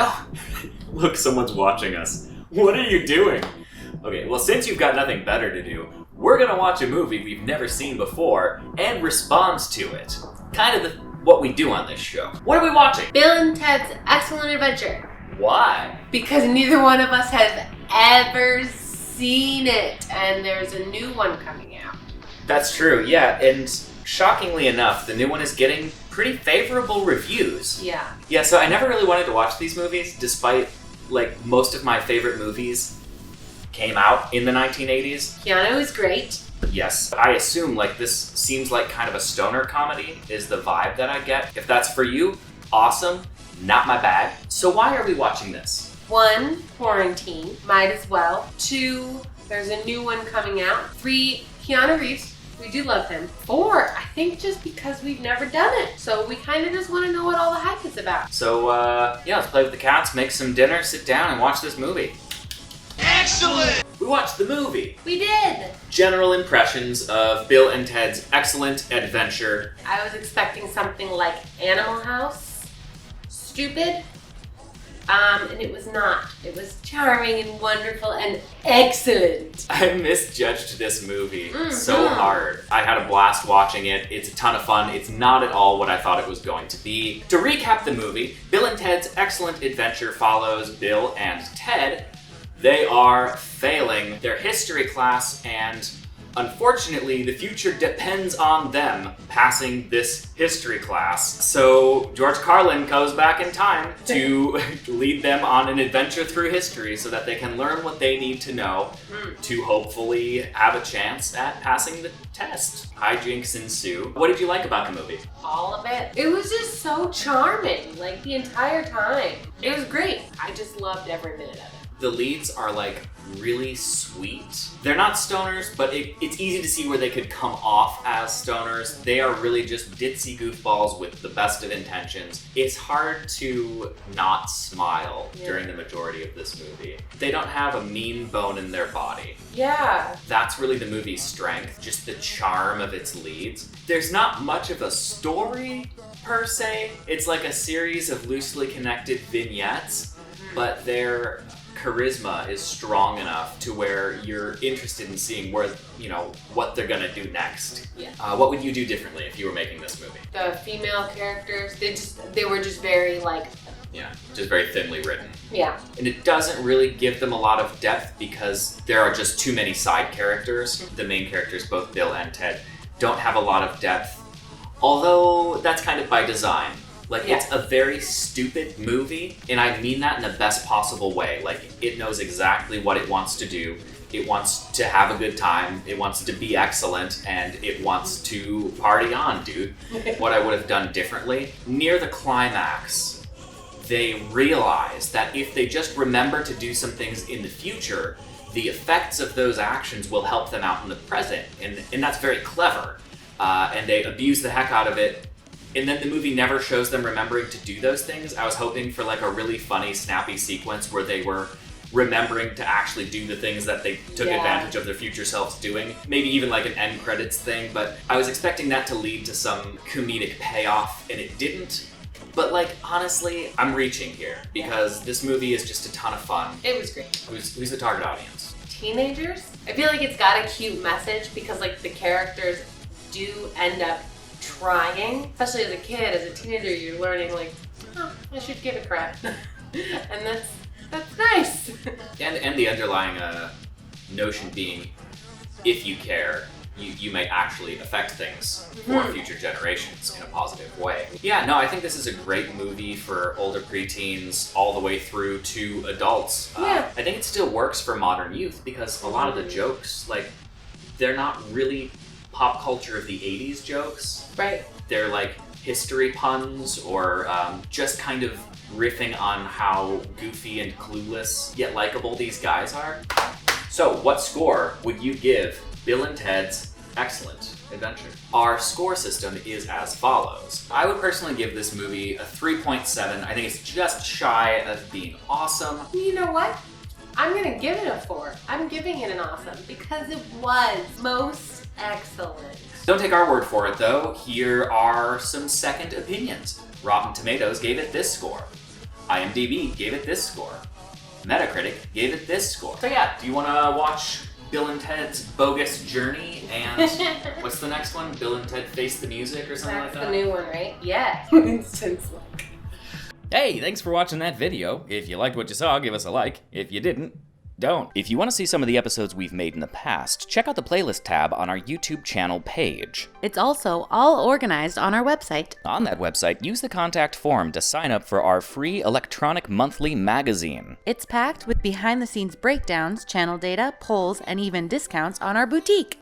Oh, look, someone's watching us. What are you doing? Okay, well, since you've got nothing better to do, we're gonna watch a movie we've never seen before and respond to it. Kind of what we do on this show. What are we watching? Bill and Ted's Excellent Adventure. Why? Because neither one of us has ever seen it, and there's a new one coming out. That's true, yeah, and shockingly enough, the new one is getting pretty favorable reviews. Yeah. Yeah, so I never really wanted to watch these movies, despite, like, most of my favorite movies came out in the 1980s. Keanu is great. Yes, I assume, like, this seems like kind of a stoner comedy is the vibe that I get. If that's for you, awesome, not my bag. So why are we watching this? 1, quarantine, might as well. 2, there's a new one coming out. 3, Keanu Reeves, we do love him. 4, I think just because we've never done it. So we kind of just want to know what all the hype is about. So, yeah, let's play with the cats, make some dinner, sit down, and watch this movie. Excellent! We watched the movie. We did! General impressions of Bill and Ted's Excellent Adventure. I was expecting something like Animal House, stupid, and it was not. It was charming and wonderful and excellent. I misjudged this movie so hard. I had a blast watching it. It's a ton of fun. It's not at all what I thought it was going to be. To recap the movie, Bill and Ted's Excellent Adventure follows Bill and Ted. They are failing their history class, and unfortunately, the future depends on them passing this history class. So George Carlin goes back in time to lead them on an adventure through history so that they can learn what they need to know to hopefully have a chance at passing the test. Hijinks ensue. What did you like about the movie? All of it. It was just so charming, like the entire time. It was great. I just loved every minute of it. The leads are like really sweet. They're not stoners, but it's easy to see where they could come off as stoners. They are really just ditzy goofballs with the best of intentions. It's hard to not smile during the majority of this movie. They don't have a mean bone in their body. Yeah. That's really the movie's strength, just the charm of its leads. There's not much of a story per se. It's like a series of loosely connected vignettes, but their charisma is strong enough to where you're interested in seeing where, you know, what they're gonna do next. Yeah. What would you do differently if you were making this movie? The female characters, they were just very like... Yeah, just very thinly written. Yeah. And it doesn't really give them a lot of depth because there are just too many side characters. The main characters, both Bill and Ted, don't have a lot of depth. Although that's kind of by design. Like, it's a very stupid movie, and I mean that in the best possible way. Like, it knows exactly what it wants to do. It wants to have a good time, it wants to be excellent, and it wants to party on, dude. What I would have done differently, near the climax, they realize that if they just remember to do some things in the future, the effects of those actions will help them out in the present, and that's very clever. And they abuse the heck out of it. And then the movie never shows them remembering to do those things. I was hoping for like a really funny, snappy sequence where they were remembering to actually do the things that they took advantage of their future selves doing. Maybe even like an end credits thing, but I was expecting that to lead to some comedic payoff, and it didn't. But like, honestly, I'm reaching here because this movie is just a ton of fun. It was great. Who's the target audience? Teenagers? I feel like it's got a cute message because like the characters do end up trying, especially as a kid, as a teenager, you're learning like, oh, I should give a crap, and that's nice. And the underlying notion being, if you care, you may actually affect things for future generations in a positive way. Yeah, no, I think this is a great movie for older preteens all the way through to adults. I think it still works for modern youth because a lot of the jokes, like, they're not really pop culture of the 80s jokes. Right. They're like history puns or just kind of riffing on how goofy and clueless yet likable these guys are. So what score would you give Bill and Ted's Excellent Adventure? Our score system is as follows. I would personally give this movie a 3.7. I think it's just shy of being awesome. You know what? I'm gonna give it a 4. I'm giving it an awesome because it was most excellent. Don't take our word for it though. Here are some second opinions. Rotten Tomatoes gave it this score. IMDb gave it this score. Metacritic gave it this score. So yeah, do you want to watch Bill and Ted's Bogus Journey and what's the next one? Bill and Ted Face the Music or something That's like that? the new one, right? Yeah. Instance like. Hey, thanks for watching that video. If you liked what you saw, give us a like. If you didn't, don't. If you want to see some of the episodes we've made in the past, check out the playlist tab on our YouTube channel page. It's also all organized on our website. On that website, use the contact form to sign up for our free electronic monthly magazine. It's packed with behind-the-scenes breakdowns, channel data, polls, and even discounts on our boutique.